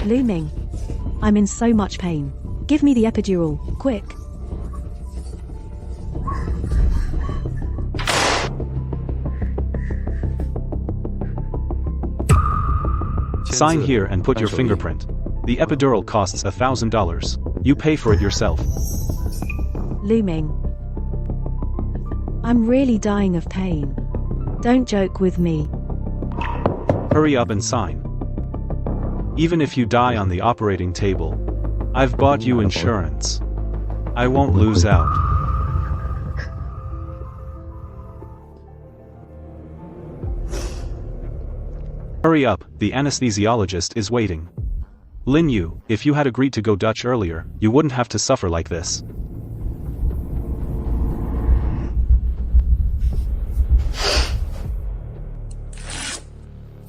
Lu Ming. I'm in so much pain. Give me the epidural, quick. Sign here and put your fingerprint. The epidural costs $1,000. You pay for it yourself. Lu Ming. I'm really dying of pain. Don't joke with me. Hurry up and sign. Even if you die on the operating table, I've bought you insurance. I won't lose out. Hurry up, the anesthesiologist is waiting. Lin Yu, if you had agreed to go Dutch earlier, you wouldn't have to suffer like this.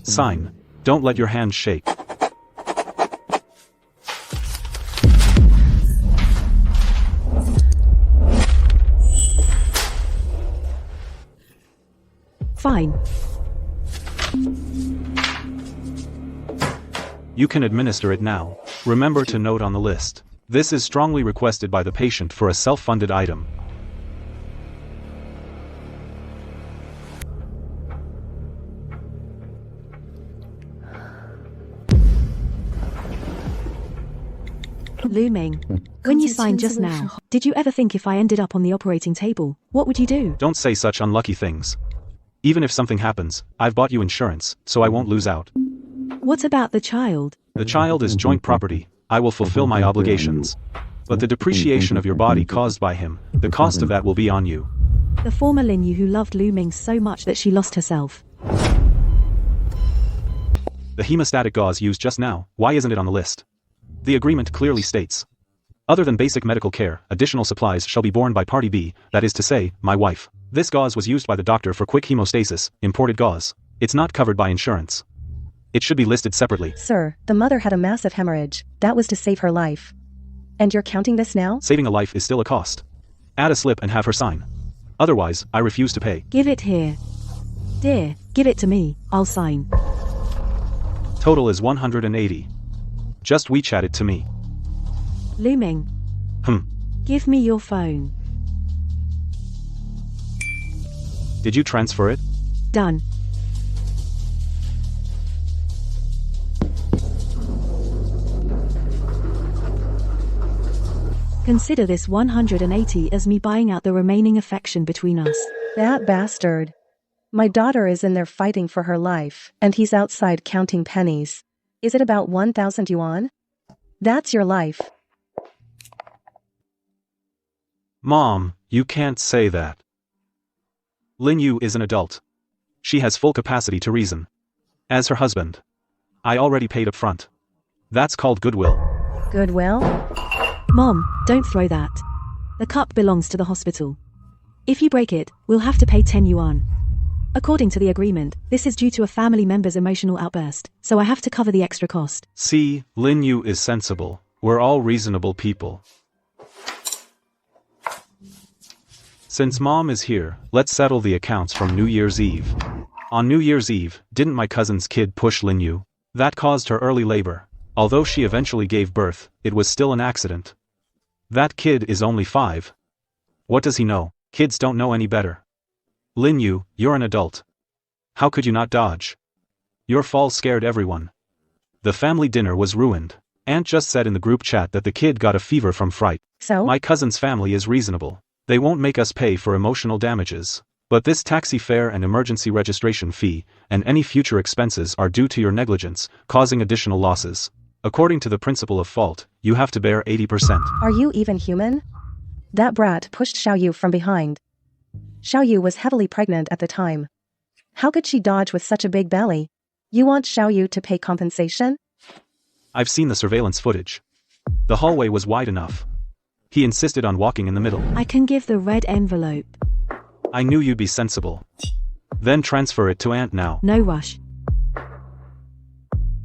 Sign. Don't let your hands shake. Fine. You can administer it now. Remember to note on the list. This is strongly requested by the patient for a self-funded item. Lu Ming, when you signed just now, did you ever think if I ended up on the operating table, what would you do? Don't say such unlucky things. Even if something happens, I've bought you insurance, so I won't lose out. What about the child? The child is joint property. I will fulfill my obligations. But the depreciation of your body caused by him, the cost of that will be on you. The former Lin Yu who loved Lu Ming so much that she lost herself. The hemostatic gauze used just now, why isn't it on the list? The agreement clearly states, other than basic medical care, additional supplies shall be borne by Party B, that is to say, my wife. This gauze was used by the doctor for quick hemostasis, imported gauze. It's not covered by insurance. It should be listed separately. Sir, the mother had a massive hemorrhage. That was to save her life. And you're counting this now? Saving a life is still a cost. Add a slip and have her sign. Otherwise, I refuse to pay. Give it here. Dear, give it to me, I'll sign. Total is 180. Just WeChat it to me. Lu Ming. Give me your phone. Did you transfer it? Done. Consider this 180 as me buying out the remaining affection between us. That bastard. My daughter is in there fighting for her life, and he's outside counting pennies. Is it about 1,000 yuan? That's your life. Mom, you can't say that. Lin Yu is an adult. She has full capacity to reason. As her husband, I already paid up front. That's called goodwill. Goodwill? Mom, don't throw that. The cup belongs to the hospital. If you break it, we'll have to pay 10 yuan. According to the agreement, this is due to a family member's emotional outburst, so I have to cover the extra cost. See, Lin Yu is sensible. We're all reasonable people. Since Mom is here, let's settle the accounts from New Year's Eve. On New Year's Eve, didn't my cousin's kid push Lin Yu? That caused her early labor. Although she eventually gave birth, it was still an accident. That kid is only 5. What does he know? Kids don't know any better. Lin Yu, you're an adult. How could you not dodge? Your fall scared everyone. The family dinner was ruined. Aunt just said in the group chat that the kid got a fever from fright. So? My cousin's family is reasonable. They won't make us pay for emotional damages. But this taxi fare and emergency registration fee, and any future expenses are due to your negligence, causing additional losses. According to the principle of fault, you have to bear 80%. Are you even human? That brat pushed Xiaoyu from behind. Xiaoyu was heavily pregnant at the time. How could she dodge with such a big belly? You want Xiaoyu to pay compensation? I've seen the surveillance footage. The hallway was wide enough. He insisted on walking in the middle. I can give the red envelope. I knew you'd be sensible. Then transfer it to Aunt now. No rush.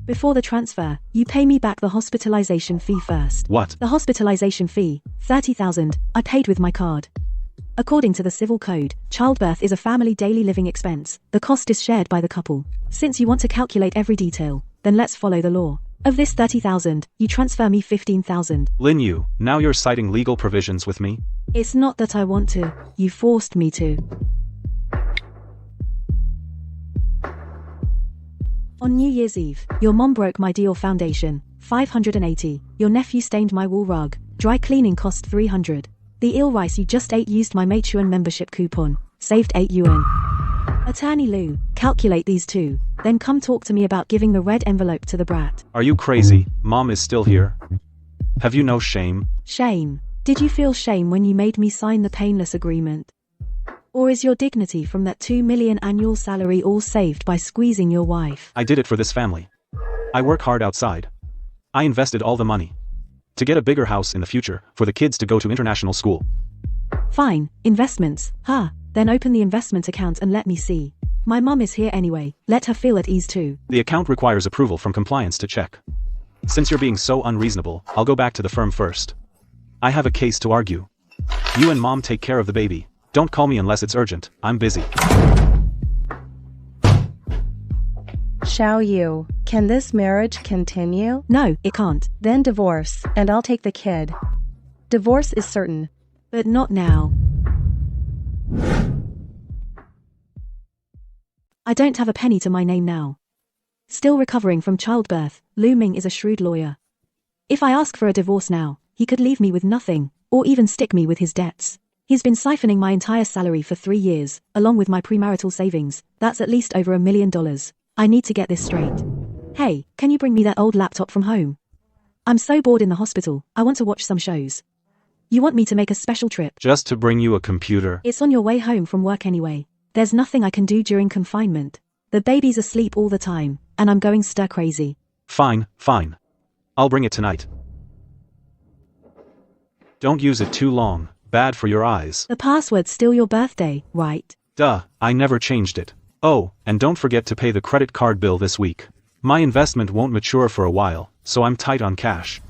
Before the transfer, you pay me back the hospitalization fee first. What? The hospitalization fee, 30,000, I paid with my card. According to the civil code, childbirth is a family daily living expense. The cost is shared by the couple. Since you want to calculate every detail, then let's follow the law. Of this 30,000, you transfer me 15,000. Lin Yu, now you're citing legal provisions with me? It's not that I want to, you forced me to. On New Year's Eve, your mom broke my Dior foundation, 580. Your nephew stained my wool rug, dry cleaning cost 300. The eel rice you just ate used my Matreon membership coupon, saved 8 yuan. Attorney Liu, calculate these two, then come talk to me about giving the red envelope to the brat. Are you crazy? Mom is still here. Have you no shame? Shame? Did you feel shame when you made me sign the painless agreement? Or is your dignity from that 2 million annual salary all saved by squeezing your wife? I did it for this family. I work hard outside. I invested all the money. To get a bigger house in the future, for the kids to go to international school. Fine, investments, huh? Then open the investment account and let me see. My mom is here anyway, let her feel at ease too. The account requires approval from compliance to check. Since you're being so unreasonable, I'll go back to the firm first. I have a case to argue. You and mom take care of the baby. Don't call me unless it's urgent, I'm busy. Xiao Yu, can this marriage continue? No, it can't. Then divorce, and I'll take the kid. Divorce is certain. But not now. I don't have a penny to my name now. Still recovering from childbirth, Lu Ming is a shrewd lawyer. If I ask for a divorce now, he could leave me with nothing, or even stick me with his debts. He's been siphoning my entire salary for 3 years, along with my premarital savings. That's at least over $1 million. I need to get this straight. Hey, can you bring me that old laptop from home? I'm so bored in the hospital, I want to watch some shows. You want me to make a special trip? Just to bring you a computer. It's on your way home from work anyway. There's nothing I can do during confinement. The baby's asleep all the time, and I'm going stir crazy. Fine, fine. I'll bring it tonight. Don't use it too long, bad for your eyes. The password's still your birthday, right? Duh, I never changed it. Oh, and don't forget to pay the credit card bill this week. My investment won't mature for a while, so I'm tight on cash.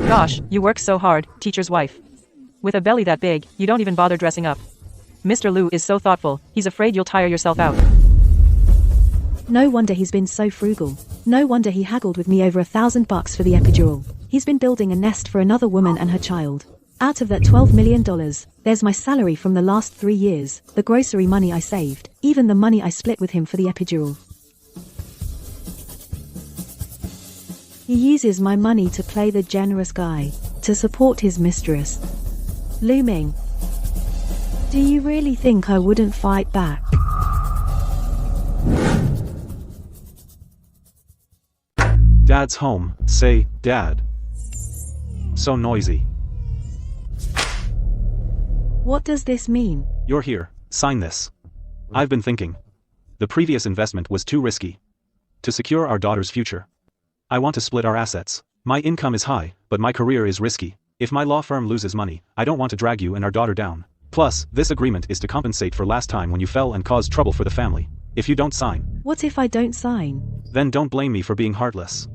Gosh, you work so hard, teacher's wife. With a belly that big, you don't even bother dressing up. Mr. Liu is so thoughtful, he's afraid you'll tire yourself out. No wonder he's been so frugal. No wonder he haggled with me over $1,000 for the epidural. He's been building a nest for another woman and her child. Out of that $12 million, there's my salary from the last 3 years, the grocery money I saved, even the money I split with him for the epidural. He uses my money to play the generous guy, to support his mistress. Lu Ming, do you really think I wouldn't fight back? Dad's home, say, Dad. So noisy. What does this mean? You're here, sign this. I've been thinking. The previous investment was too risky. To secure our daughter's future. I want to split our assets. My income is high, but my career is risky. If my law firm loses money, I don't want to drag you and our daughter down. Plus, this agreement is to compensate for last time when you fell and caused trouble for the family. If you don't sign. What if I don't sign? Then don't blame me for being heartless.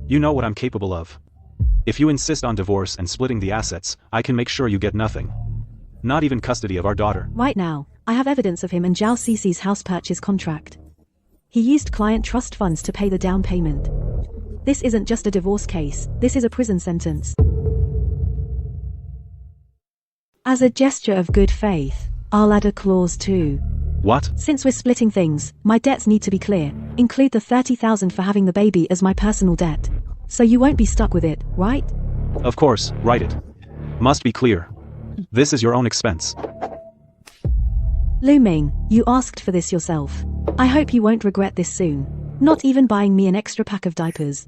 You know what I'm capable of. If you insist on divorce and splitting the assets, I can make sure you get nothing. Not even custody of our daughter. Right now, I have evidence of him and Zhao Cici's house purchase contract. He used client trust funds to pay the down payment. This isn't just a divorce case, this is a prison sentence. As a gesture of good faith, I'll add a clause too. What? Since we're splitting things, my debts need to be clear. Include the 30,000 for having the baby as my personal debt. So you won't be stuck with it, right? Of course, write it. Must be clear. This is your own expense. Lu Ming, you asked for this yourself. I hope you won't regret this soon. Not even buying me an extra pack of diapers.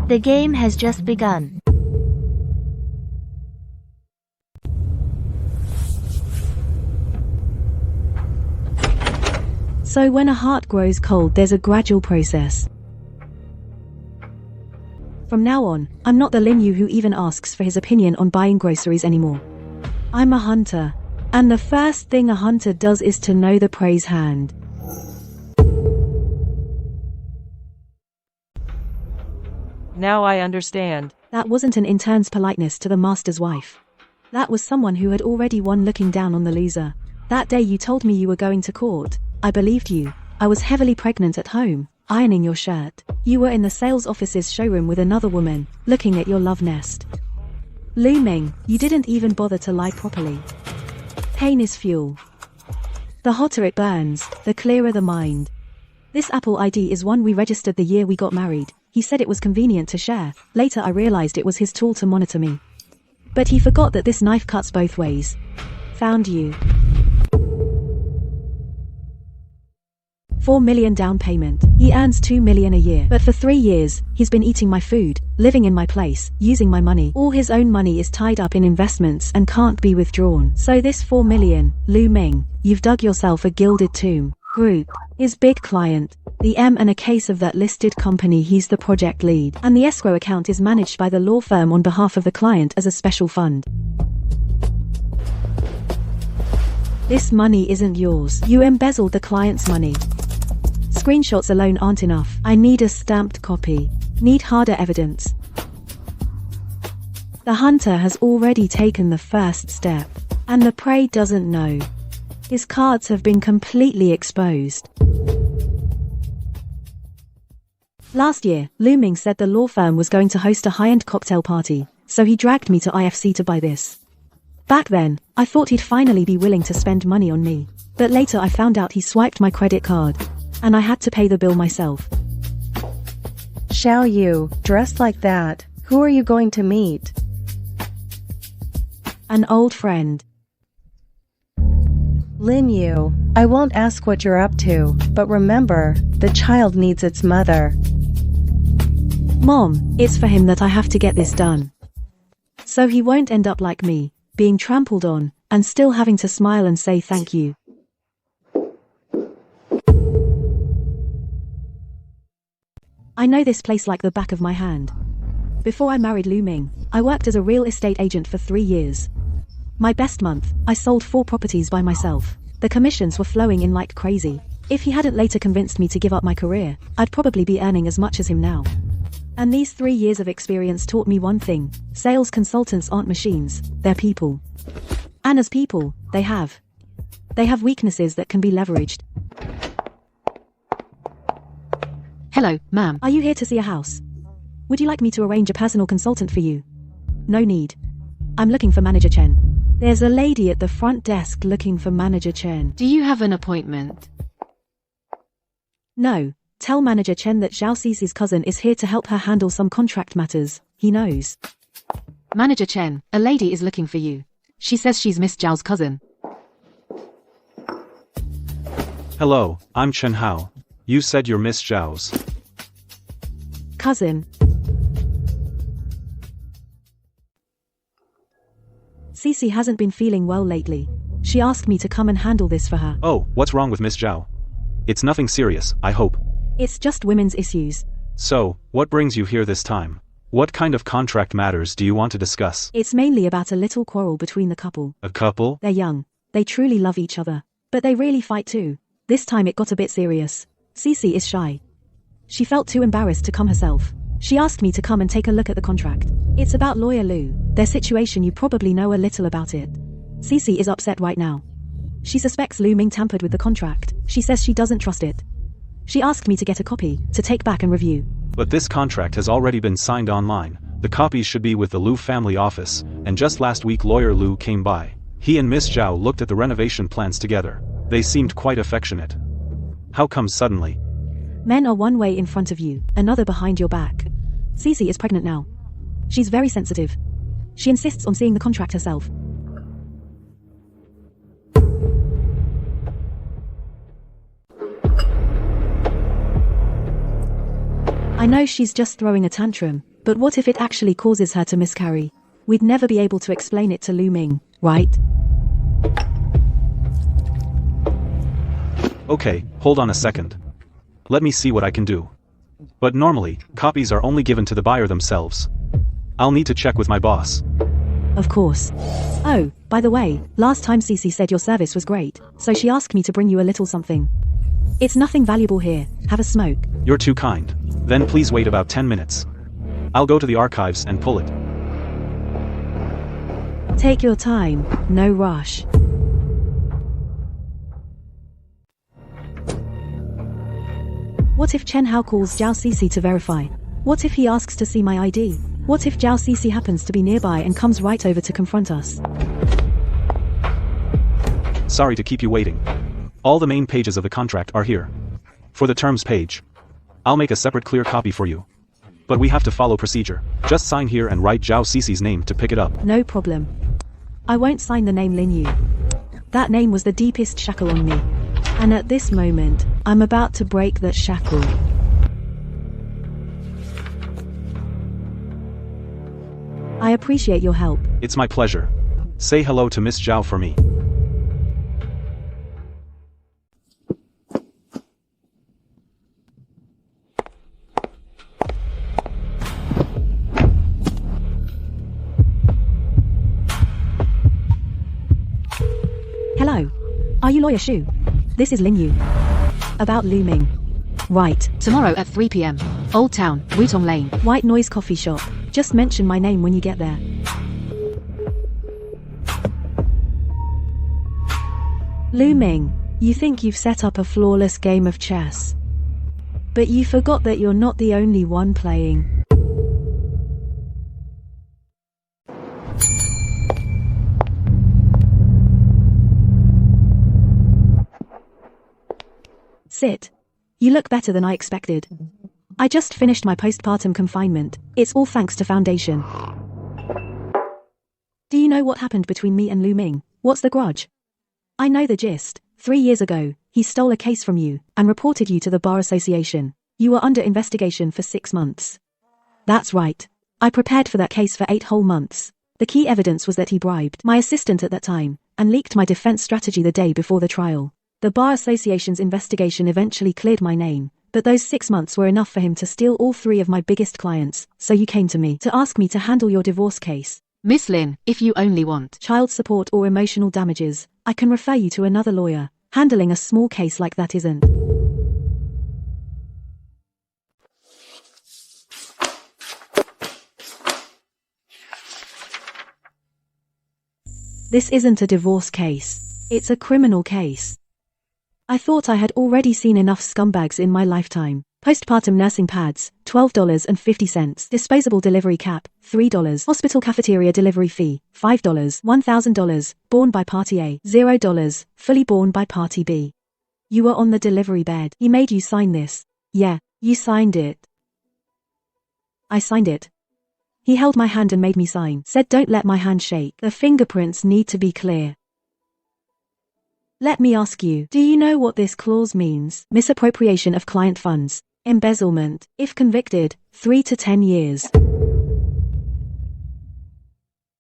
The game has just begun. So when a heart grows cold, there's a gradual process. From From now on, I'm not the Lin Yu who even asks for his opinion on buying groceries anymore. I'm a hunter. And the first thing a hunter does is to know the prey's hand. Now I understand. That wasn't an intern's politeness to the master's wife. That was someone who had already won looking down on the loser. That day you told me you were going to court. I believed you. I was heavily pregnant at home, ironing your shirt. You were in the sales office's showroom with another woman, looking at your love nest. Lu Ming, you didn't even bother to lie properly. Pain is fuel. The hotter it burns, the clearer the mind. This Apple ID is one we registered the year we got married. He said it was convenient to share. Later I realized it was his tool to monitor me. But he forgot that this knife cuts both ways. Found you. 4 million down payment. He earns 2 million a year. But for 3 years, he's been eating my food, living in my place, using my money. All his own money is tied up in investments and can't be withdrawn. So this 4 million, Lu Ming, you've dug yourself a gilded tomb. Group. His big client. The M and a case of that listed company he's the project lead. And the escrow account is managed by the law firm on behalf of the client as a special fund. This money isn't yours. You embezzled the client's money. Screenshots alone aren't enough. I need a stamped copy. Need harder evidence. The hunter has already taken the first step. And the prey doesn't know. His cards have been completely exposed. Last year, Lu Ming said the law firm was going to host a high-end cocktail party, so he dragged me to IFC to buy this. Back then, I thought he'd finally be willing to spend money on me. But later I found out he swiped my credit card. And I had to pay the bill myself. Xiao Yu, dressed like that, who are you going to meet? An old friend. Lin Yu, I won't ask what you're up to, but remember, the child needs its mother. Mom, it's for him that I have to get this done. So he won't end up like me, being trampled on, and still having to smile and say thank you. I know this place like the back of my hand. Before I married Lu Ming, I worked as a real estate agent for 3 years. My best month, I sold 4 properties by myself. The commissions were flowing in like crazy. If he hadn't later convinced me to give up my career, I'd probably be earning as much as him now. And these 3 years of experience taught me one thing: sales consultants aren't machines, they're people. And as people, they have weaknesses that can be leveraged. Hello, ma'am. Are you here to see a house? Would you like me to arrange a personal consultant for you? No need. I'm looking for Manager Chen. There's a lady at the front desk looking for Manager Chen. Do you have an appointment? No. Tell Manager Chen that Zhao Cici's cousin is here to help her handle some contract matters. He knows. Manager Chen, a lady is looking for you. She says she's Miss Zhao's cousin. Hello, I'm Chen Hao. You said you're Miss Zhao's cousin. Cici hasn't been feeling well lately. She asked me to come and handle this for her. Oh, what's wrong with Miss Zhao? It's nothing serious, I hope. It's just women's issues. So, what brings you here this time? What kind of contract matters do you want to discuss? It's mainly about a little quarrel between the couple. A couple? They're young. They truly love each other. But they really fight too. This time it got a bit serious. Cici is shy. She felt too embarrassed to come herself. She asked me to come and take a look at the contract. It's about Lawyer Lu. Their situation, you probably know a little about it. Cici is upset right now. She suspects Lu Ming tampered with the contract. She says she doesn't trust it. She asked me to get a copy, to take back and review. But this contract has already been signed online. The copies should be with the Lu family office, and just last week Lawyer Lu came by. He and Miss Zhao looked at the renovation plans together. They seemed quite affectionate. How come suddenly? Men are one way in front of you, another behind your back. Cici is pregnant now. She's very sensitive. She insists on seeing the contract herself. I know she's just throwing a tantrum, but what if it actually causes her to miscarry? We'd never be able to explain it to Lu Ming, right? Okay, hold on a second. Let me see what I can do. But normally, copies are only given to the buyer themselves. I'll need to check with my boss. Of course. Oh, by the way, last time Cece said your service was great, so she asked me to bring you a little something. It's nothing valuable here. Have a smoke. You're too kind. Then please wait about 10 minutes. I'll go to the archives and pull it. Take your time, no rush. What if Chen Hao calls Zhao Cece to verify? What if he asks to see my ID? What if Zhao Cece happens to be nearby and comes right over to confront us? Sorry to keep you waiting. All the main pages of the contract are here. For the terms page, I'll make a separate clear copy for you. But we have to follow procedure. Just sign here and write Zhao Cece's name to pick it up. No problem. I won't sign the name Lin Yu. That name was the deepest shackle on me. And at this moment, I'm about to break that shackle. I appreciate your help. It's my pleasure. Say hello to Miss Zhao for me. Hello. Are you Lawyer Shu? This is Lin Yu. About looming. Right. Tomorrow at 3 p.m. Old Town, Wutong Lane. White Noise Coffee Shop. Just mention my name when you get there. Looming. You think you've set up a flawless game of chess. But you forgot that you're not the only one playing. Sit. You look better than I expected. I just finished my postpartum confinement. It's all thanks to Foundation. Do you know what happened between me and Lu Ming? What's the grudge? I know the gist. 3 years ago, he stole a case from you and reported you to the Bar Association. You were under investigation for 6 months. That's right. I prepared for that case for 8 whole months. The key evidence was that he bribed my assistant at that time and leaked my defense strategy the day before the trial. The Bar Association's investigation eventually cleared my name, but those 6 months were enough for him to steal all 3 of my biggest clients, so you came to me to ask me to handle your divorce case. Miss Lin, if you only want child support or emotional damages, I can refer you to another lawyer. Handling a small case like that isn't. This isn't a divorce case. It's a criminal case. I thought I had already seen enough scumbags in my lifetime. Postpartum nursing pads, $12.50. Disposable delivery cap, $3. Hospital cafeteria delivery fee, $5. $1,000, borne by Party A, $0, fully borne by Party B. You were on the delivery bed. He made you sign this. Yeah, you signed it. I signed it. He held my hand and made me sign. Said don't let my hand shake. The fingerprints need to be clear. Let me ask you, do you know what this clause means? Misappropriation of client funds. Embezzlement. If convicted, 3 to 10 years.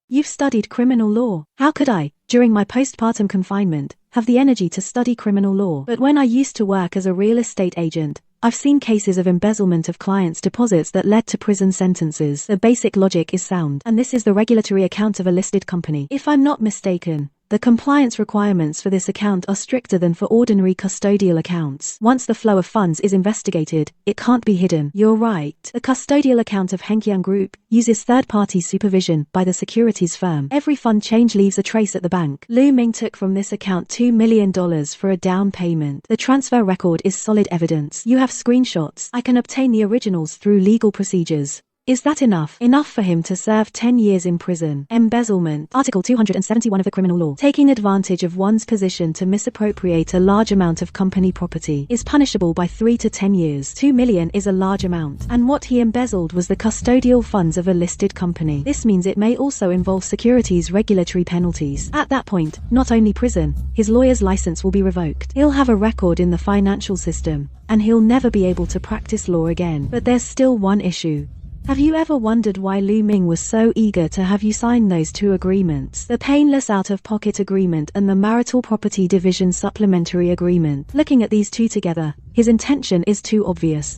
You've studied criminal law. How could I, during my postpartum confinement, have the energy to study criminal law? But when I used to work as a real estate agent, I've seen cases of embezzlement of clients' deposits that led to prison sentences. The basic logic is sound, and this is the regulatory account of a listed company. If I'm not mistaken, the compliance requirements for this account are stricter than for ordinary custodial accounts. Once the flow of funds is investigated, it can't be hidden. You're right. The custodial account of Henkiang Group uses third-party supervision by the securities firm. Every fund change leaves a trace at the bank. Lu Ming took from this account $2 million for a down payment. The transfer record is solid evidence. You have screenshots. I can obtain the originals through legal procedures. Is that enough? Enough for him to serve 10 years in prison. Embezzlement. Article 271 of the Criminal Law. Taking advantage of one's position to misappropriate a large amount of company property is punishable by 3 to 10 years. 2 million is a large amount. And what he embezzled was the custodial funds of a listed company. This means it may also involve securities regulatory penalties. At that point, not only prison, his lawyer's license will be revoked. He'll have a record in the financial system, and he'll never be able to practice law again. But there's still one issue. Have you ever wondered why Lu Ming was so eager to have you sign those 2 agreements? The painless out-of-pocket agreement and the marital property division supplementary agreement. Looking at these 2 together, his intention is too obvious.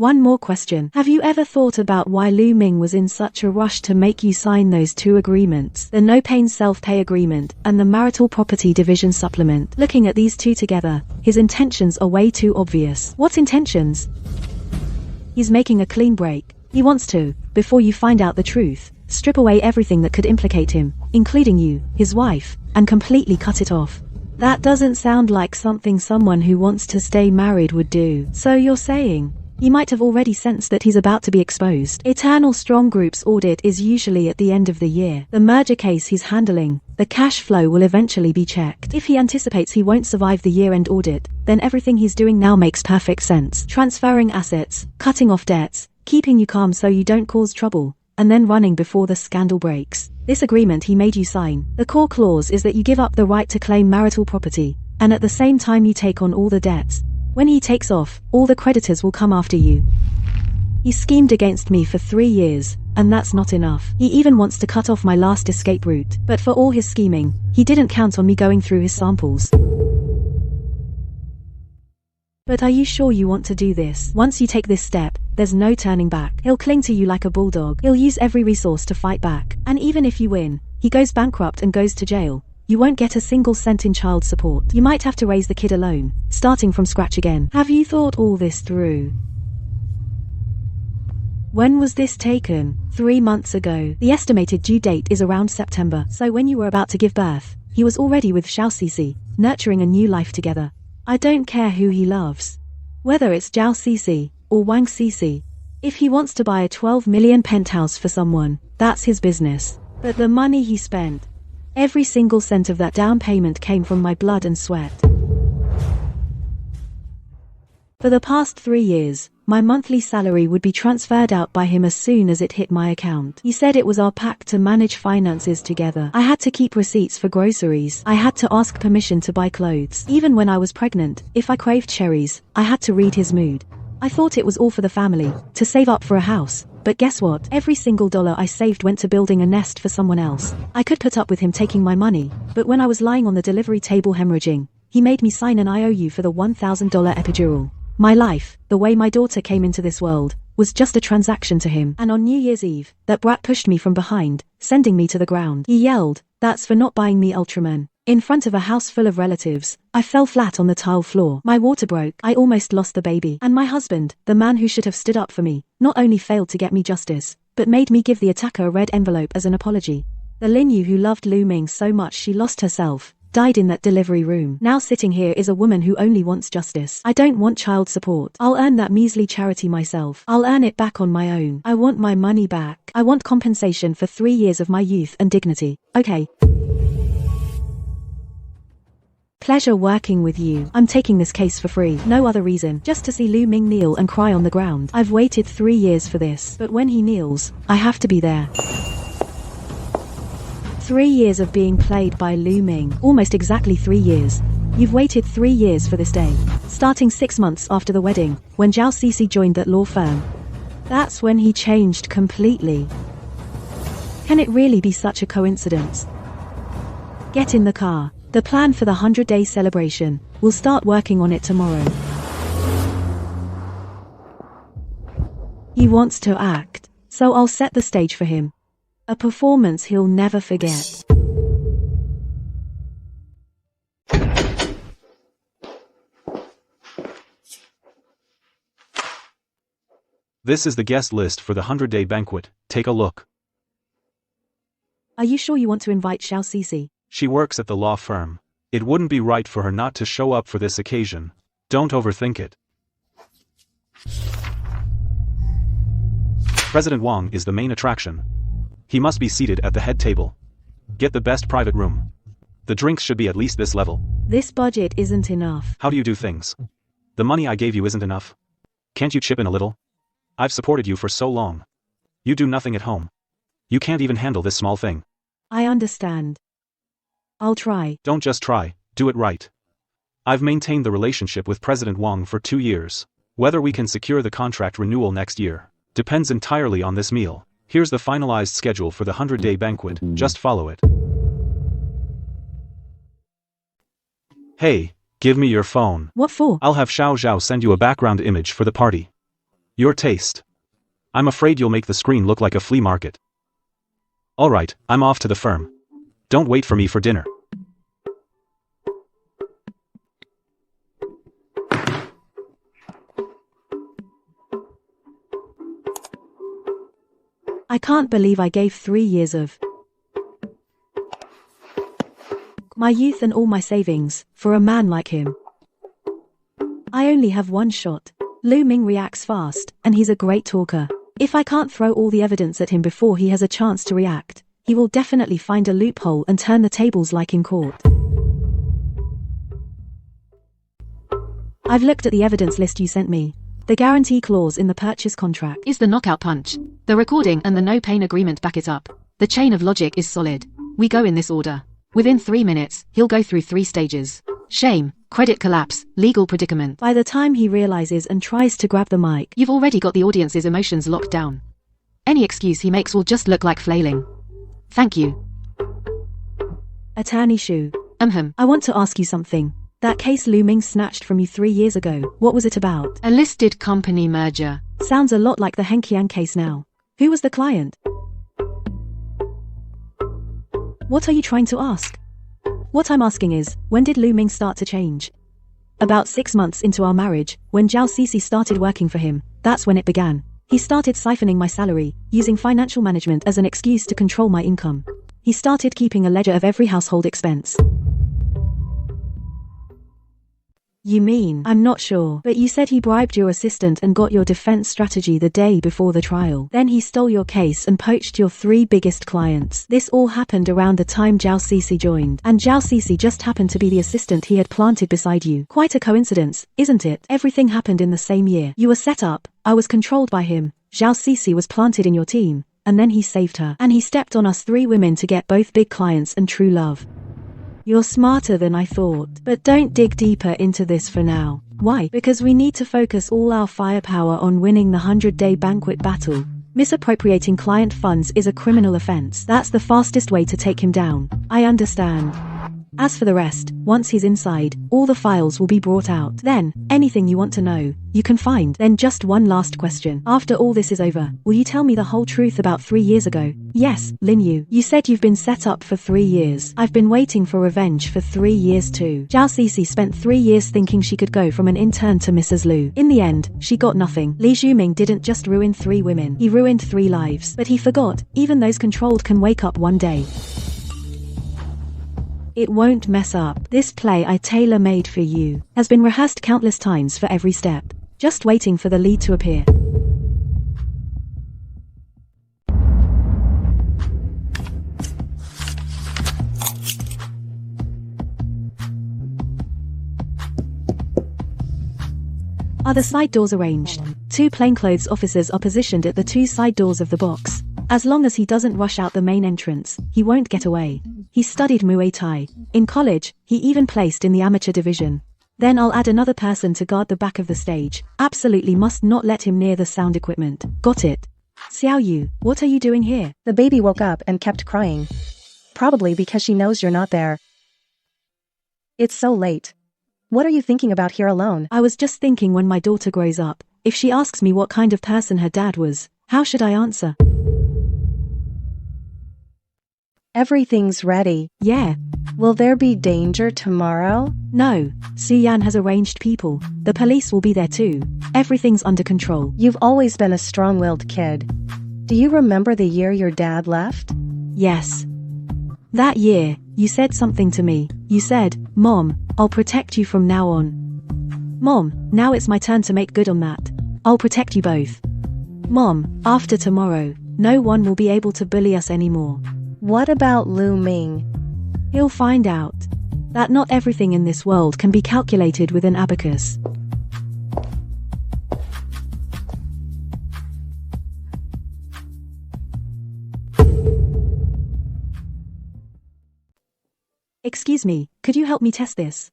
One more question. Have you ever thought about why Lu Ming was in such a rush to make you sign those two agreements? The no-pain self-pay agreement and the marital property division supplement. Looking at these two together, his intentions are way too obvious. What intentions? He's making a clean break. He wants to, before you find out the truth, strip away everything that could implicate him, including you, his wife, and completely cut it off. That doesn't sound like something someone who wants to stay married would do. So you're saying he might have already sensed that he's about to be exposed. Eternal Strong Group's audit is usually at the end of the year. The merger case he's handling, the cash flow will eventually be checked. If he anticipates he won't survive the year-end audit, then everything he's doing now makes perfect sense. Transferring assets, cutting off debts, keeping you calm so you don't cause trouble, and then running before the scandal breaks. This agreement he made you sign, the core clause is that you give up the right to claim marital property, and at the same time you take on all the debts. When he takes off, all the creditors will come after you. He schemed against me for 3 years, and that's not enough. He even wants to cut off my last escape route. But for all his scheming, he didn't count on me going through his samples. But are you sure you want to do this? Once you take this step, there's no turning back. He'll cling to you like a bulldog. He'll use every resource to fight back. And even if you win, he goes bankrupt and goes to jail. You won't get a single cent in child support. You might have to raise the kid alone, starting from scratch again. Have you thought all this through? When was this taken? 3 months ago. The estimated due date is around September. So when you were about to give birth, he was already with Xiao Cece, nurturing a new life together. I don't care who he loves. Whether it's Zhao Cece or Wang Cece. If he wants to buy a 12 million penthouse for someone, that's his business. But the money he spent, every single cent of that down payment came from my blood and sweat. For the past 3 years, my monthly salary would be transferred out by him as soon as it hit my account. He said it was our pact to manage finances together. I had to keep receipts for groceries. I had to ask permission to buy clothes. Even when I was pregnant, if I craved cherries, I had to read his mood. I thought it was all for the family, to save up for a house. But guess what? Every single dollar I saved went to building a nest for someone else. I could put up with him taking my money, but when I was lying on the delivery table hemorrhaging, he made me sign an IOU for the $1,000 epidural. My life, the way my daughter came into this world, was just a transaction to him. And on New Year's Eve, that brat pushed me from behind, sending me to the ground. He yelled, "That's for not buying me Ultraman." In front of a house full of relatives, I fell flat on the tile floor. My water broke. I almost lost the baby. And my husband, the man who should have stood up for me, not only failed to get me justice, but made me give the attacker a red envelope as an apology. The Lin Yu who loved Lu Ming so much she lost herself, died in that delivery room. Now sitting here is a woman who only wants justice. I don't want child support. I'll earn that measly charity myself. I'll earn it back on my own. I want my money back. I want compensation for 3 years of my youth and dignity. Okay. Pleasure working with you. I'm taking this case for free. No other reason. Just to see Lu Ming kneel and cry on the ground. I've waited 3 years for this. But when he kneels, I have to be there. 3 years of being played by Lu Ming. Almost exactly 3 years. You've waited 3 years for this day. Starting 6 months after the wedding, when Zhao Cece joined that law firm. That's when he changed completely. Can it really be such a coincidence? Get in the car. The plan for the 100-day celebration. We'll start working on it tomorrow. He wants to act, so I'll set the stage for him. A performance he'll never forget. This is the guest list for the 100-day banquet. Take a look. Are you sure you want to invite Xiao Cece? She works at the law firm. It wouldn't be right for her not to show up for this occasion. Don't overthink it. President Wang is the main attraction. He must be seated at the head table. Get the best private room. The drinks should be at least this level. This budget isn't enough. How do you do things? The money I gave you isn't enough. Can't you chip in a little? I've supported you for so long. You do nothing at home. You can't even handle this small thing. I understand. I'll try. Don't just try, do it right. I've maintained the relationship with President Wang for 2 years. Whether we can secure the contract renewal next year depends entirely on this meal. Here's the finalized schedule for the 100-day banquet. Just follow it. Hey, give me your phone. What for? I'll have Xiao Zhao send you a background image for the party. Your taste. I'm afraid you'll make the screen look like a flea market. Alright, I'm off to the firm. Don't wait for me for dinner. I can't believe I gave 3 years of my youth and all my savings for a man like him. I only have one shot. Lu Ming reacts fast, and he's a great talker. If I can't throw all the evidence at him before he has a chance to react, he will definitely find a loophole and turn the tables like in court. I've looked at the evidence list you sent me. The guarantee clause in the purchase contract Is the knockout punch. The recording and the no-pain agreement back it up. The chain of logic is solid. We go in this order. Within 3 minutes, he'll go through 3 stages. Shame, credit collapse, legal predicament. By the time he realizes and tries to grab the mic, You've already got the audience's emotions locked down. Any excuse he makes will just look like flailing. Thank you. Attorney Shu, I I want to ask you something. That case Lu Ming snatched from you 3 years ago, what was it about? A listed company merger. Sounds a lot like the Henkiang case now. Who was the client? What are you trying to ask? What I'm asking is, when did Lu Ming start to change? About 6 months into our marriage, when Zhao Cece started working for him, that's when it began. He started siphoning my salary, using financial management as an excuse to control my income. He started keeping a ledger of every household expense. You mean, I'm not sure, but you said he bribed your assistant and got your defense strategy the day before the trial. Then he stole your case and poached your 3 biggest clients. This all happened around the time Zhao Cece joined, and Zhao Cece just happened to be the assistant he had planted beside you. Quite a coincidence, isn't it? Everything happened in the same year. You were set up, I was controlled by him, Zhao Cece was planted in your team, and then he saved her. And he stepped on us 3 women to get both big clients and true love. You're smarter than I thought, but don't dig deeper into this for now. Why? Because we need to focus all our firepower on winning the 100-day banquet battle. Misappropriating client funds is a criminal offense. That's the fastest way to take him down. I understand. As for the rest, once he's inside, all the files will be brought out. Then, anything you want to know, you can find. Then just one last question. After all this is over, will you tell me the whole truth about 3 years ago? Yes, Lin Yu. You said you've been set up for 3 years. I've been waiting for revenge for 3 years too. Zhao Cece spent 3 years thinking she could go from an intern to Mrs. Lu. In the end, she got nothing. Li Zhuming didn't just ruin 3 women. He ruined 3 lives. But he forgot, even those controlled can wake up one day. It won't mess up. This play I tailor-made for you has been rehearsed countless times for every step. Just waiting for the lead to appear. Are the side doors arranged? 2 plainclothes officers are positioned at the 2 side doors of the box. As long as he doesn't rush out the main entrance, he won't get away. He studied Muay Thai. In college, he even placed in the amateur division. Then I'll add another person to guard the back of the stage. Absolutely must not let him near the sound equipment. Got it. Xiao Yu, what are you doing here? The baby woke up and kept crying. Probably because she knows you're not there. It's so late. What are you thinking about here alone? I was just thinking when my daughter grows up, if she asks me what kind of person her dad was, how should I answer? Everything's ready. Yeah. Will there be danger tomorrow? No, Su Yan has arranged people. The police will be there too. Everything's under control. You've always been a strong-willed kid. Do you remember the year your dad left? Yes. That year, you said something to me. You said, "Mom, I'll protect you from now on." Mom, now it's my turn to make good on that. I'll protect you both. Mom, after tomorrow, no one will be able to bully us anymore. What about Lu Ming? He'll find out that not everything in this world can be calculated with an abacus. Excuse me, could you help me test this?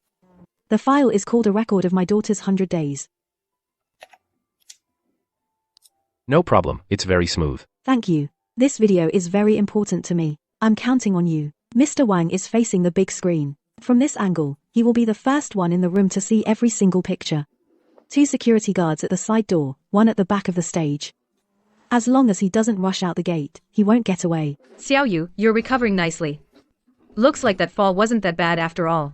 The file is called a record of my daughter's 100 days. No problem, it's very smooth. Thank you. This video is very important to me. I'm counting on you. Mr. Wang is facing the big screen. From this angle, he will be the first one in the room to see every single picture. 2 security guards at the side door, 1 at the back of the stage. As long as he doesn't rush out the gate, he won't get away. Xiaoyu, you're recovering nicely. Looks like that fall wasn't that bad after all.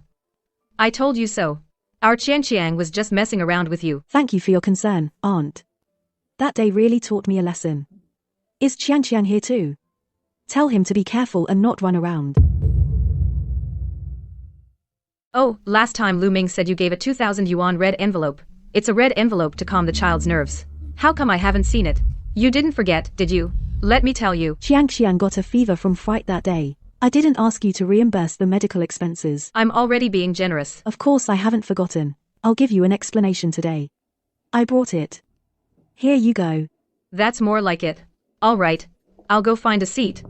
I told you so. Our Qianqiang was just messing around with you. Thank you for your concern, Aunt. That day really taught me a lesson. Is Qianqiang here too? Tell him to be careful and not run around. Oh, last time Lu Ming said you gave a 2,000 yuan red envelope. It's a red envelope to calm the child's nerves. How come I haven't seen it? You didn't forget, did you? Let me tell you. Qianqiang got a fever from fright that day. I didn't ask you to reimburse the medical expenses. I'm already being generous. Of course I haven't forgotten. I'll give you an explanation today. I brought it. Here you go. That's more like it. All right. I'll go find a seat.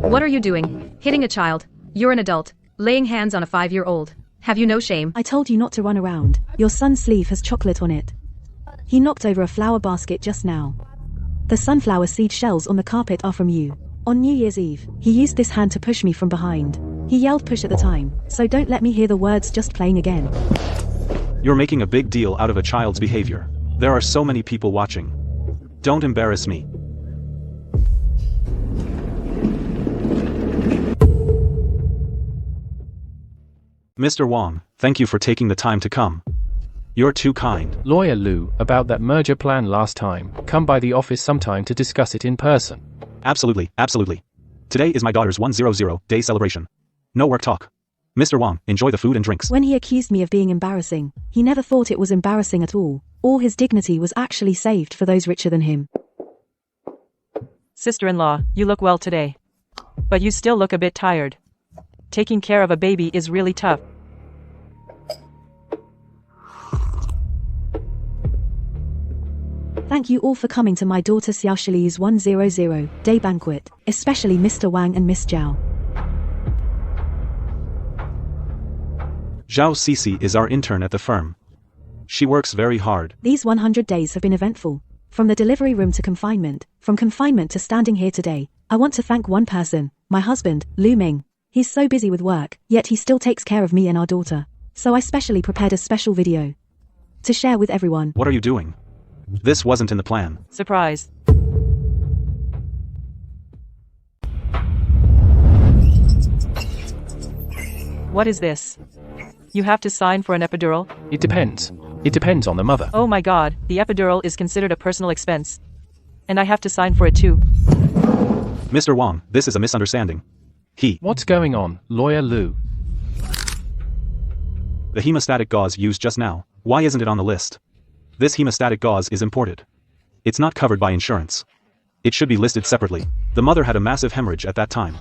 What are you doing? Hitting a child. You're an adult. Laying hands on a 5-year-old. Have you no shame? I told you not to run around. Your son's sleeve has chocolate on it. He knocked over a flower basket just now. The sunflower seed shells on the carpet are from you. On New Year's Eve, he used this hand to push me from behind. He yelled push at the time, so don't let me hear the words just playing again. You're making a big deal out of a child's behavior. There are so many people watching. Don't embarrass me. Mr. Wang, thank you for taking the time to come. You're too kind. Lawyer Lu, about that merger plan last time, come by the office sometime to discuss it in person. Absolutely, absolutely. Today is my daughter's 100-day celebration. No work talk. Mr. Wang, enjoy the food and drinks. When he accused me of being embarrassing, he never thought it was embarrassing at all. All his dignity was actually saved for those richer than him. Sister-in-law, you look well today. But you still look a bit tired. Taking care of a baby is really tough. Thank you all for coming to my daughter Xiaoshili's 100-day banquet, especially Mr. Wang and Miss Zhao. Zhao Cici is our intern at the firm. She works very hard. These 100 days have been eventful. From the delivery room to confinement, from confinement to standing here today, I want to thank one person, my husband, Lu Ming. He's so busy with work, yet he still takes care of me and our daughter. So I specially prepared a special video to share with everyone. What are you doing? This wasn't in the plan. Surprise. What is this? You have to sign for an epidural? It depends. It depends on the mother. Oh my god, the epidural is considered a personal expense. And I have to sign for it too. Mr. Wang, this is a misunderstanding. What's going on, Lawyer Lu? The hemostatic gauze used just now, why isn't it on the list? This hemostatic gauze is imported. It's not covered by insurance. It should be listed separately. The mother had a massive hemorrhage at that time.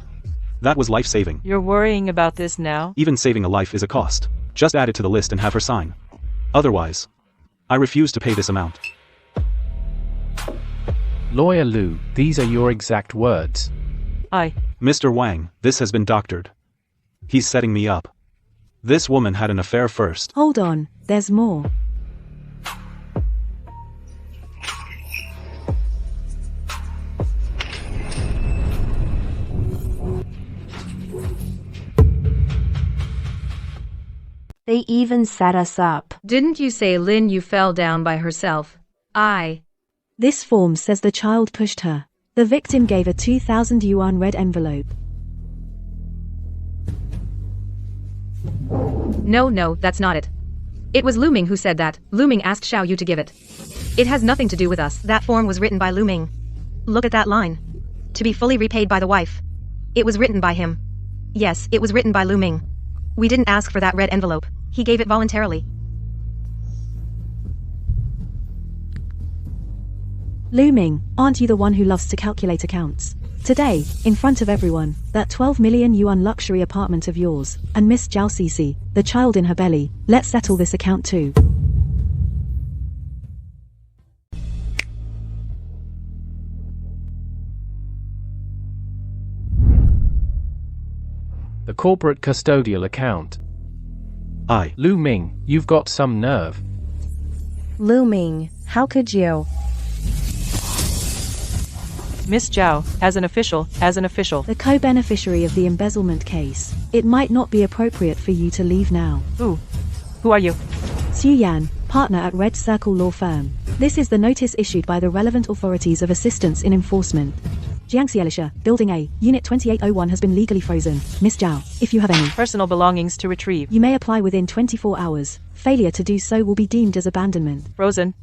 That was life-saving. You're worrying about this now? Even saving a life is a cost. Just add it to the list and have her sign. Otherwise, I refuse to pay this amount. Lawyer Lu, these are your exact words. Mr. Wang, this has been doctored. He's setting me up. This woman had an affair first. Hold on, there's more. They even set us up. Didn't you say Lin Yu fell down by herself? This form says the child pushed her. The victim gave a 2,000 yuan red envelope. No, that's not it. It was Lu Ming who said that. Lu Ming asked Xiao Yu to give it. It has nothing to do with us. That form was written by Lu Ming. Look at that line. To be fully repaid by the wife. It was written by him. Yes, it was written by Lu Ming. We didn't ask for that red envelope. He gave it voluntarily. Lu Ming, aren't you the one who loves to calculate accounts? Today, in front of everyone, that 12 million yuan luxury apartment of yours, and Miss Zhao Cici, the child in her belly, let's settle this account too. The corporate custodial account. Lu Ming, you've got some nerve. Lu Ming, how could you? Miss Zhao, as an official. The co-beneficiary of the embezzlement case. It might not be appropriate for you to leave now. Who are you? Xu Yan, partner at Red Circle Law Firm. This is the notice issued by the relevant authorities of assistance in enforcement. Jiangxi Elisha, Building A, Unit 2801 has been legally frozen. Miss Zhao, if you have any Personal belongings to retrieve. you may apply within 24 hours. Failure to do so will be deemed as abandonment. Frozen.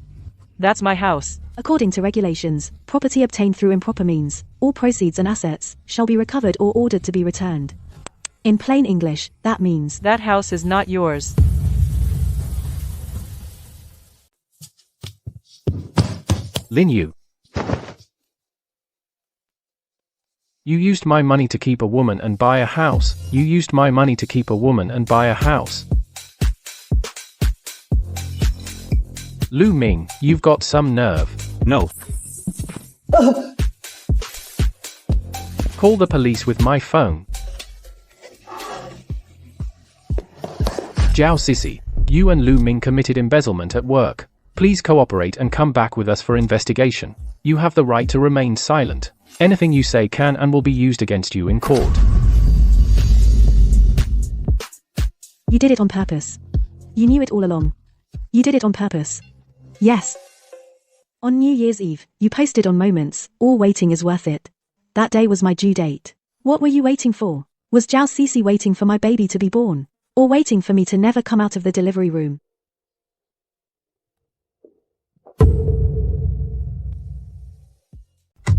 That's my house. According to regulations, property obtained through improper means, all proceeds and assets, shall be recovered or ordered to be returned. In plain English, that means That house is not yours. Lin Yu. You used my money to keep a woman and buy a house. You used my money to keep a woman and buy a house. Lu Ming, you've got some nerve. No. Call the police with my phone. Zhao Sisi, you and Lu Ming committed embezzlement at work. Please cooperate and come back with us for investigation. You have the right to remain silent. Anything you say can and will be used against you in court. you did it on purpose. You knew it all along. You did it on purpose. Yes. On New Year's Eve, you posted on Moments, all waiting is worth it. That day was my due date. What were you waiting for? Was Zhao Sisi waiting for my baby to be born? Or waiting for me to never come out of the delivery room?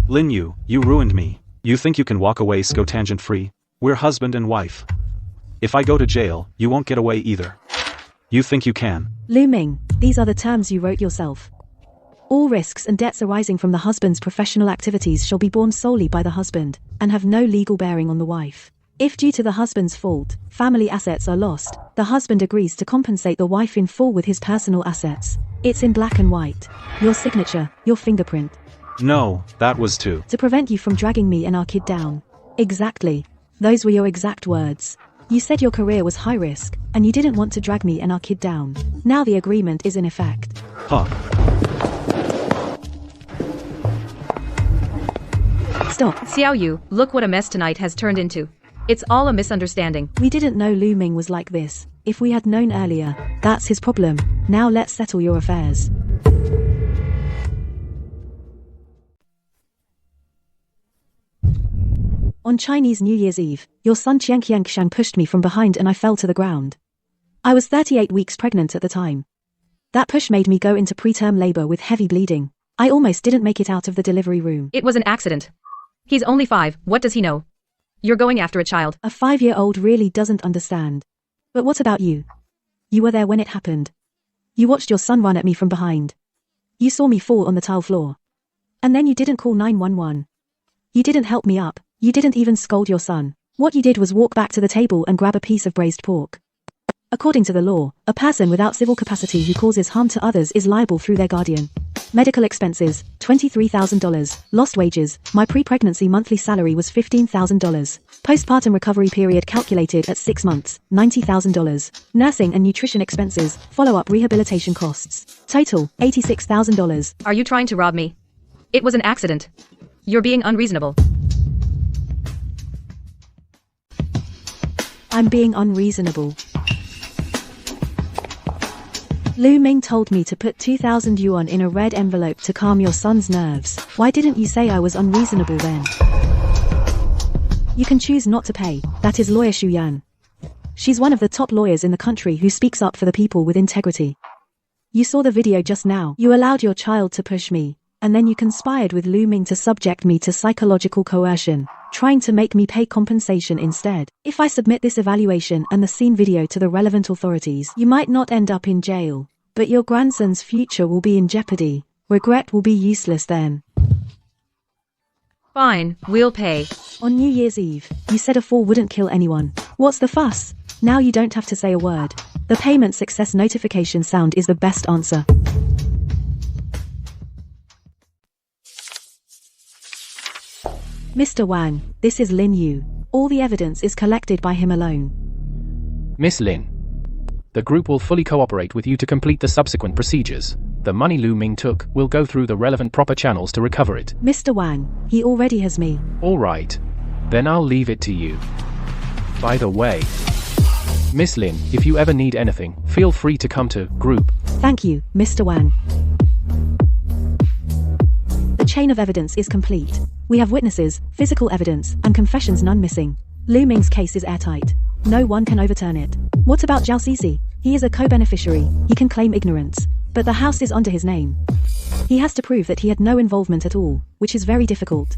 Lin Yu, you ruined me. You think you can walk away tangent free? We're husband and wife. If I go to jail, you won't get away either. You think you can? Lu Ming, these are the terms you wrote yourself. All risks and debts arising from the husband's professional activities shall be borne solely by the husband, and have no legal bearing on the wife. If due to the husband's fault, family assets are lost, the husband agrees to compensate the wife in full with his personal assets. It's in black and white. Your signature, your fingerprint. No, that was to prevent you from dragging me and our kid down. Exactly. Those were your exact words. You said your career was high risk, and you didn't want to drag me and our kid down. Now the agreement is in effect. Huh. Stop. Xiao Yu, look what a mess tonight has turned into. It's all a misunderstanding. We didn't know Lu Ming was like this. If we had known earlier, that's his problem. Now let's settle your affairs. On Chinese New Year's Eve, your son Qianqiang pushed me from behind and I fell to the ground. I was 38 weeks pregnant at the time. That push made me go into preterm labor with heavy bleeding. I almost didn't make it out of the delivery room. It was an accident. He's only 5, what does he know? You're going after a child. A 5-year-old really doesn't understand. But what about you? You were there when it happened. You watched your son run at me from behind. You saw me fall on the tile floor. And then you didn't call 911. You didn't help me up. You didn't even scold your son. What you did was walk back to the table and grab a piece of braised pork. According to the law, a person without civil capacity who causes harm to others is liable through their guardian. Medical expenses, $23,000. Lost wages, my pre-pregnancy monthly salary was $15,000. Postpartum recovery period calculated at 6 months, $90,000. Nursing and nutrition expenses, follow-up rehabilitation costs. Total, $86,000. Are you trying to rob me? It was an accident. You're being unreasonable. I'm being unreasonable. Lu Ming told me to put 2,000 yuan in a red envelope to calm your son's nerves. Why didn't you say I was unreasonable then? You can choose not to pay. That is lawyer Xu Yan. She's one of the top lawyers in the country who speaks up for the people with integrity. You saw the video just now. You allowed your child to push me, and then you conspired with Lu Ming to subject me to psychological coercion, trying to make me pay compensation instead. If I submit this evaluation and the scene video to the relevant authorities, you might not end up in jail, but your grandson's future will be in jeopardy. Regret will be useless then. Fine, we'll pay. On New Year's Eve, you said a fall wouldn't kill anyone. What's the fuss? Now you don't have to say a word. The payment success notification sound is the best answer. Mr. Wang, this is Lin Yu. All the evidence is collected by him alone. Miss Lin. The group will fully cooperate with you to complete the subsequent procedures. The money Lu Ming took will go through the relevant proper channels to recover it. Mr. Wang, he already has me. Alright. Then I'll leave it to you. By the way, Miss Lin, if you ever need anything, feel free to come to group. Thank you, Mr. Wang. The chain of evidence is complete. We have witnesses, physical evidence, and confessions, none missing. Lu Ming's case is airtight. No one can overturn it. What about Zhao Sisi? He is a co-beneficiary. He can claim ignorance. But the house is under his name. He has to prove that he had no involvement at all, which is very difficult.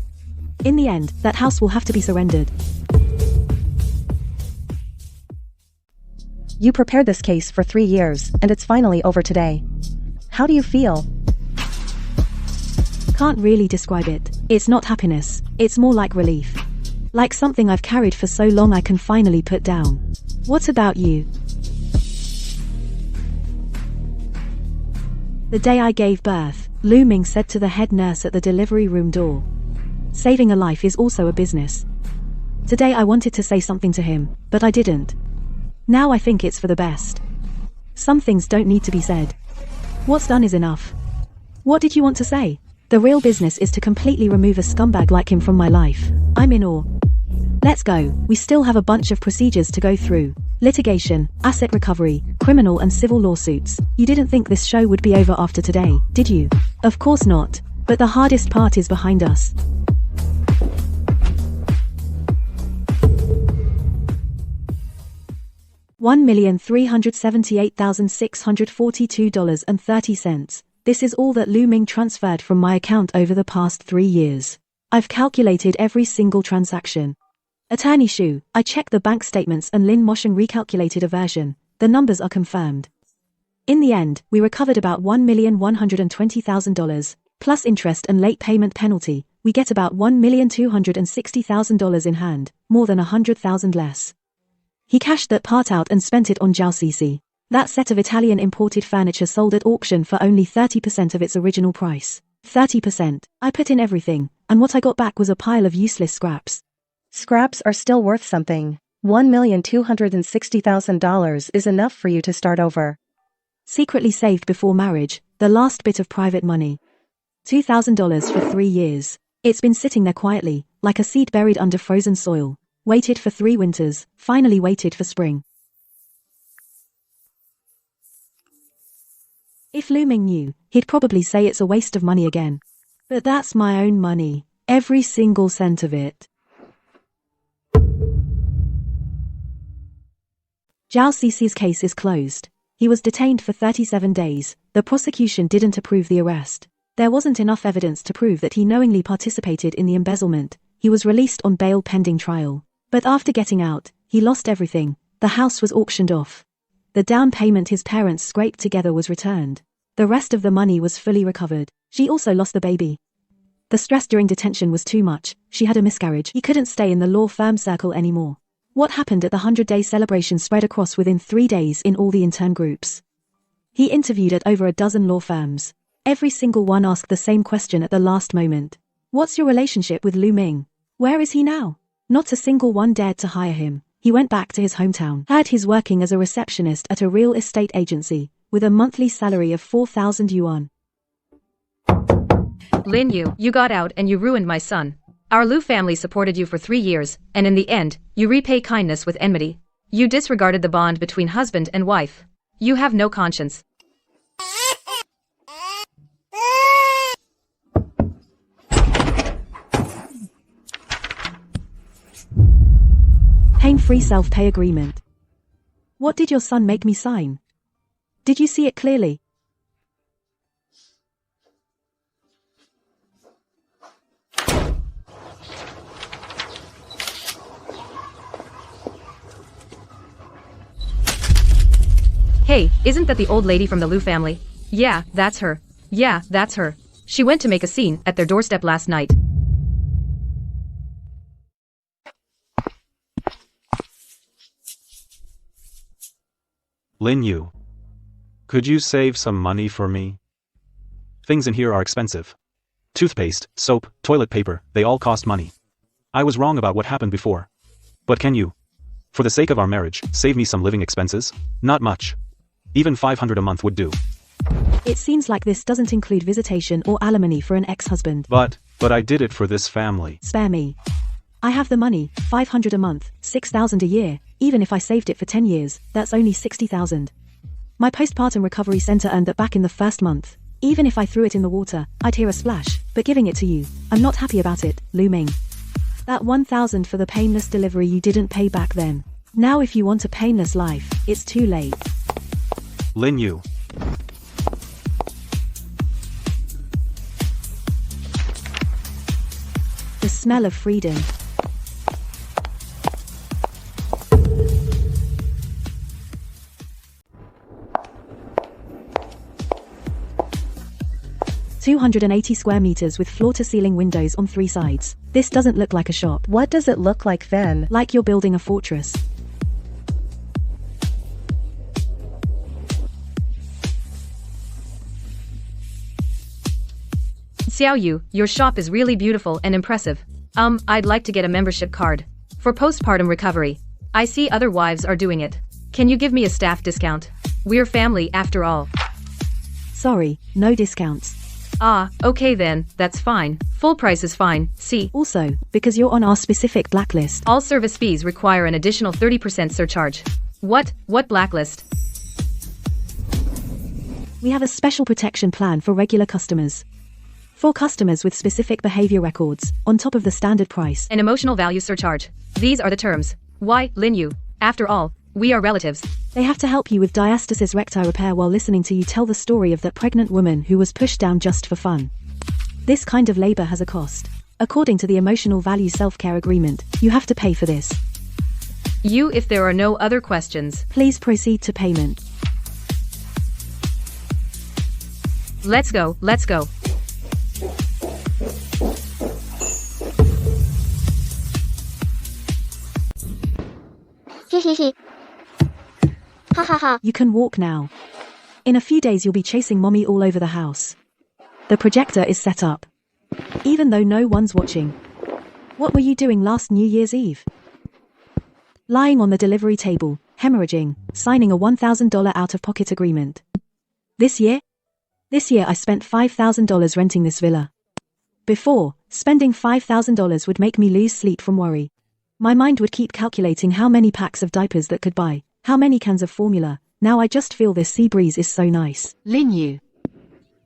In the end, that house will have to be surrendered. You prepared this case for 3 years, and it's finally over today. How do you feel? Can't really describe it. It's not happiness. It's more like relief. Like something I've carried for so long I can finally put down. What about you? The day I gave birth, Lu Ming said to the head nurse at the delivery room door, "Saving a life is also a business." Today I wanted to say something to him, but I didn't. Now I think it's for the best. Some things don't need to be said. What's done is enough. What did you want to say? The real business is to completely remove a scumbag like him from my life. I'm in awe. Let's go. We still have a bunch of procedures to go through. Litigation, asset recovery, criminal and civil lawsuits. You didn't think this show would be over after today, did you? Of course not. But the hardest part is behind us. $1,378,642.30. This is all that Lu Ming transferred from my account over the past 3 years. I've calculated every single transaction. Attorney Shu, I checked the bank statements and Lin Mosheng recalculated a version. The numbers are confirmed. In the end, we recovered about $1,120,000, plus interest and late payment penalty. We get about $1,260,000 in hand, more than 100,000 less. He cashed that part out and spent it on Zhao Sisi. That set of Italian imported furniture sold at auction for only 30% of its original price. 30%. I put in everything, and what I got back was a pile of useless scraps. Scraps are still worth something. $1,260,000 is enough for you to start over. Secretly saved before marriage, the last bit of private money. $2,000 for 3 years. It's been sitting there quietly, like a seed buried under frozen soil. Waited for 3 winters, finally waited for spring. If Lu Ming knew, he'd probably say it's a waste of money again. But that's my own money, every single cent of it. Zhao Sisi's case is closed. He was detained for 37 days. The prosecution didn't approve the arrest. There wasn't enough evidence to prove that he knowingly participated in the embezzlement. He was released on bail pending trial. But after getting out, he lost everything. The house was auctioned off. The down payment his parents scraped together was returned. The rest of the money was fully recovered. She also lost the baby. The stress during detention was too much. She had a miscarriage. He couldn't stay in the law firm circle anymore. What happened at the 100-day celebration spread across within 3 days in all the intern groups. He interviewed at over a dozen law firms. Every single one asked the same question at the last moment. What's your relationship with Lu Ming? Where is he now? Not a single one dared to hire him. He went back to his hometown. Heard he's working as a receptionist at a real estate agency, with a monthly salary of 4,000 yuan. Lin Yu, you got out and you ruined my son. Our Lu family supported you for 3 years, and in the end, you repay kindness with enmity. You disregarded the bond between husband and wife. You have no conscience. Pain-free self-pay agreement. What did your son make me sign? Did you see it clearly? Hey, isn't that the old lady from the Lu family? Yeah, that's her. Yeah, that's her. She went to make a scene at their doorstep last night. Lin Yu. Could you save some money for me? Things in here are expensive. Toothpaste, soap, toilet paper, they all cost money. I was wrong about what happened before. But can you, for the sake of our marriage, save me some living expenses? Not much. Even 500 a month would do. It seems like this doesn't include visitation or alimony for an ex-husband. But I did it for this family. Spare me. I have the money, 500 a month, 6,000 a year. Even if I saved it for 10 years, that's only 60,000. My postpartum recovery center earned that back in the first month. Even if I threw it in the water, I'd hear a splash, but giving it to you, I'm not happy about it, Lu Ming. That 1,000 for the painless delivery you didn't pay back then. Now if you want a painless life, it's too late. Lin Yu. The smell of freedom. ...280 square meters with floor-to-ceiling windows on 3 sides. This doesn't look like a shop. What does it look like then? Like you're building a fortress. Xiao Yu, your shop is really beautiful and impressive. I'd like to get a membership card. For postpartum recovery. I see other wives are doing it. Can you give me a staff discount? We're family after all. Sorry, no discounts. Ah, okay then, that's fine. Full price is fine, see. Also, because you're on our specific blacklist. All service fees require an additional 30% surcharge. What blacklist? We have a special protection plan for regular customers. For customers with specific behavior records, on top of the standard price. An emotional value surcharge. These are the terms. Why, Lin Yu? After all, we are relatives. They have to help you with diastasis recti repair while listening to you tell the story of that pregnant woman who was pushed down just for fun. This kind of labor has a cost. According to the emotional value self-care agreement, you have to pay for this. If there are no other questions. Please proceed to payment. Let's go. Hehehe. Ha ha ha. You can walk now. In a few days you'll be chasing mommy all over the house. The projector is set up. Even though no one's watching. What were you doing last New Year's Eve? Lying on the delivery table, hemorrhaging, signing a $1,000 out-of-pocket agreement. This year I spent $5,000 renting this villa. Before, spending $5,000 would make me lose sleep from worry. My mind would keep calculating how many packs of diapers that could buy, how many cans of formula. Now I just feel this sea breeze is so nice. Lin Yu.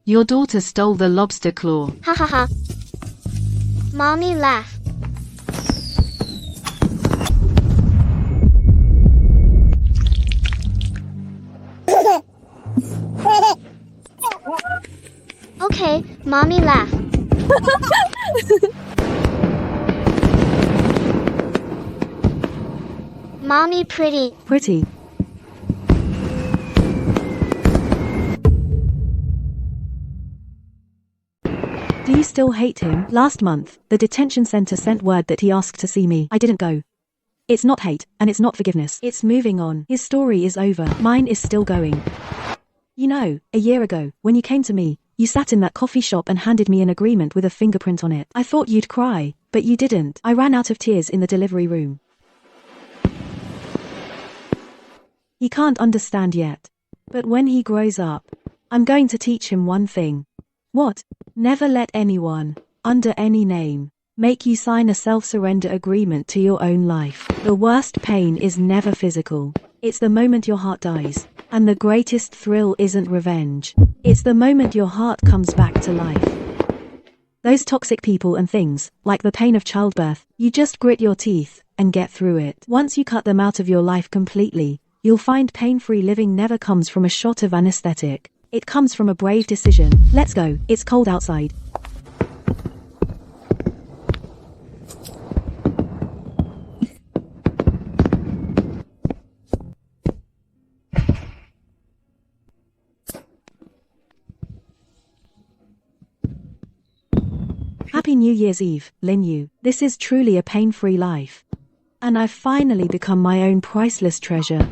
Your daughter stole the lobster claw. Ha ha ha. Mommy laugh. Okay, mommy laugh. Mommy pretty. Pretty. Do you still hate him? Last month, the detention center sent word that he asked to see me. I didn't go. It's not hate, and it's not forgiveness. It's moving on. His story is over. Mine is still going. You know, a year ago, when you came to me, you sat in that coffee shop and handed me an agreement with a fingerprint on it. I thought you'd cry, but you didn't. I ran out of tears in the delivery room. He can't understand yet. But when he grows up, I'm going to teach him one thing. What? Never let anyone, under any name, make you sign a self-surrender agreement to your own life. The worst pain is never physical. It's the moment your heart dies. And the greatest thrill isn't revenge. It's the moment your heart comes back to life. Those toxic people and things, like the pain of childbirth, you just grit your teeth and get through it. Once you cut them out of your life completely, you'll find pain-free living never comes from a shot of anesthetic. It comes from a brave decision. Let's go, it's cold outside. Happy New Year's Eve, Lin Yu. This is truly a pain-free life. And I've finally become my own priceless treasure.